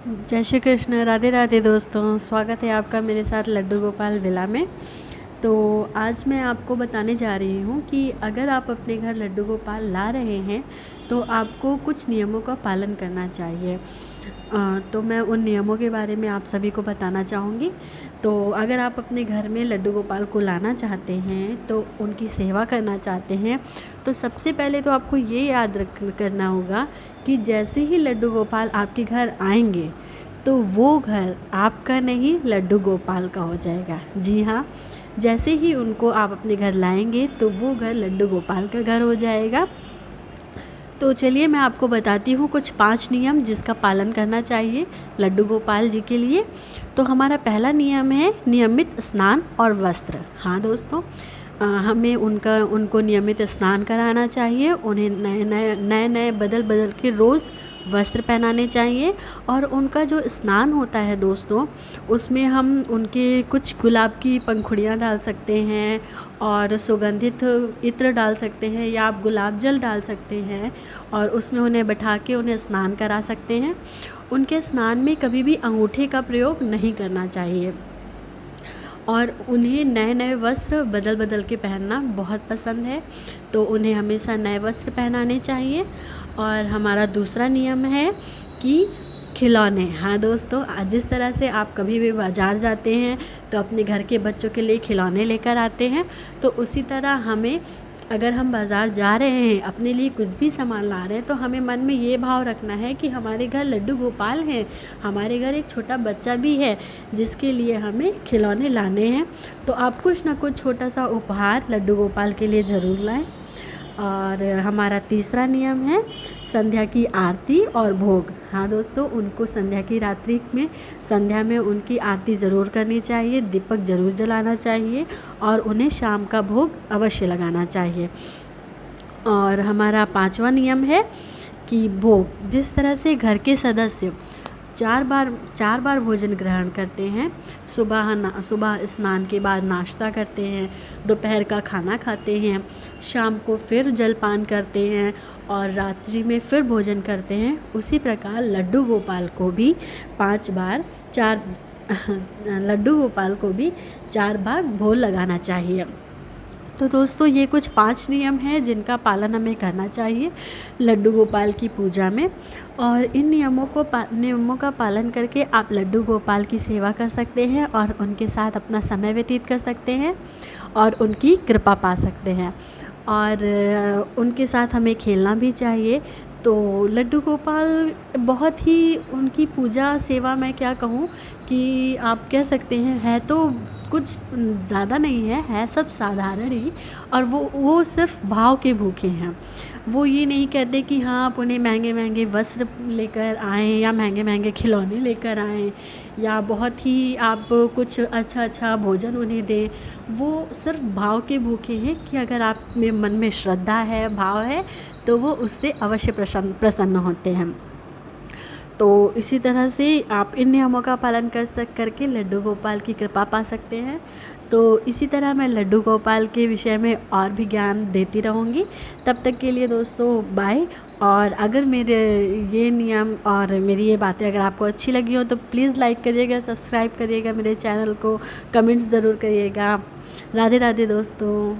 जय श्री कृष्ण। राधे राधे दोस्तों, स्वागत है आपका मेरे साथ लड्डू गोपाल विला में। तो आज मैं आपको बताने जा रही हूँ कि अगर आप अपने घर लड्डू गोपाल ला रहे हैं तो आपको कुछ नियमों का पालन करना चाहिए। तो मैं उन नियमों के बारे में आप सभी को बताना चाहूँगी। तो अगर आप अपने घर में लड्डू गोपाल को लाना चाहते हैं, तो उनकी सेवा करना चाहते हैं, तो सबसे पहले तो आपको ये याद करना होगा कि जैसे ही लड्डू गोपाल आपके घर आएंगे तो वो घर आपका नहीं लड्डू गोपाल का हो जाएगा। जी हाँ, जैसे ही उनको आप अपने घर लाएंगे तो वो घर लड्डू गोपाल का घर हो जाएगा। तो चलिए मैं आपको बताती हूँ कुछ 5 नियम जिसका पालन करना चाहिए लड्डू गोपाल जी के लिए। तो हमारा पहला नियम है नियमित स्नान और वस्त्र। हाँ दोस्तों, हमें उनको नियमित स्नान कराना चाहिए। उन्हें नए बदल के रोज़ वस्त्र पहनाने चाहिए। और उनका जो स्नान होता है दोस्तों, उसमें हम उनके कुछ गुलाब की पंखुड़ियाँ डाल सकते हैं और सुगंधित इत्र डाल सकते हैं, या आप गुलाब जल डाल सकते हैं और उसमें उन्हें बैठा के उन्हें स्नान करा सकते हैं। उनके स्नान में कभी भी अंगूठे का प्रयोग नहीं करना चाहिए। और उन्हें नए वस्त्र बदल के पहनना बहुत पसंद है, तो उन्हें हमेशा नए वस्त्र पहनाने चाहिए। और हमारा दूसरा नियम है कि खिलौने। हाँ दोस्तों, जिस तरह से आप कभी भी बाज़ार जाते हैं तो अपने घर के बच्चों के लिए खिलौने लेकर आते हैं, तो उसी तरह हमें, अगर हम बाज़ार जा रहे हैं, अपने लिए कुछ भी सामान ला रहे हैं, तो हमें मन में ये भाव रखना है कि हमारे घर लड्डू गोपाल हैं, हमारे घर एक छोटा बच्चा भी है जिसके लिए हमें खिलौने लाने हैं। तो आप कुछ ना कुछ छोटा सा उपहार लड्डू गोपाल के लिए ज़रूर लाएं। और हमारा तीसरा नियम है संध्या की आरती और भोग। हाँ दोस्तों, उनको संध्या की रात्रि में, संध्या में उनकी आरती ज़रूर करनी चाहिए, दीपक ज़रूर जलाना चाहिए और उन्हें शाम का भोग अवश्य लगाना चाहिए। और हमारा 5वां नियम है कि भोग, जिस तरह से घर के सदस्य 4 बार भोजन ग्रहण करते हैं, सुबह स्नान के बाद नाश्ता करते हैं, दोपहर का खाना खाते हैं, शाम को फिर जलपान करते हैं और रात्रि में फिर भोजन करते हैं, उसी प्रकार लड्डू गोपाल को भी 5 बार 4 लड्डू गोपाल को भी 4 बार भोग लगाना चाहिए। तो दोस्तों, ये कुछ 5 नियम हैं जिनका पालन हमें करना चाहिए लड्डू गोपाल की पूजा में। और इन नियमों का पालन करके आप लड्डू गोपाल की सेवा कर सकते हैं और उनके साथ अपना समय व्यतीत कर सकते हैं और उनकी कृपा पा सकते हैं। और उनके साथ हमें खेलना भी चाहिए। तो लड्डू गोपाल बहुत ही, उनकी पूजा सेवा मैं क्या कहूँ कि आप कह सकते हैं, है तो कुछ ज़्यादा नहीं है सब साधारण ही। और वो सिर्फ भाव के भूखे हैं। वो ये नहीं कहते कि हाँ आप उन्हें महंगे वस्त्र लेकर आएँ या महंगे खिलौने लेकर आएँ या बहुत ही आप कुछ अच्छा भोजन उन्हें दें। वो सिर्फ भाव के भूखे हैं कि अगर आप में मन में श्रद्धा है, भाव है, तो वो उससे अवश्य प्रसन्न होते हैं। तो इसी तरह से आप इन नियमों का पालन करके लड्डू गोपाल की कृपा पा सकते हैं। तो इसी तरह मैं लड्डू गोपाल के विषय में और भी ज्ञान देती रहूँगी। तब तक के लिए दोस्तों बाय। और अगर मेरे ये नियम और मेरी ये बातें अगर आपको अच्छी लगी हो तो प्लीज़ लाइक करिएगा, सब्सक्राइब करिएगा मेरे चैनल को, कमेंट्स ज़रूर करिएगा। राधे राधे दोस्तों।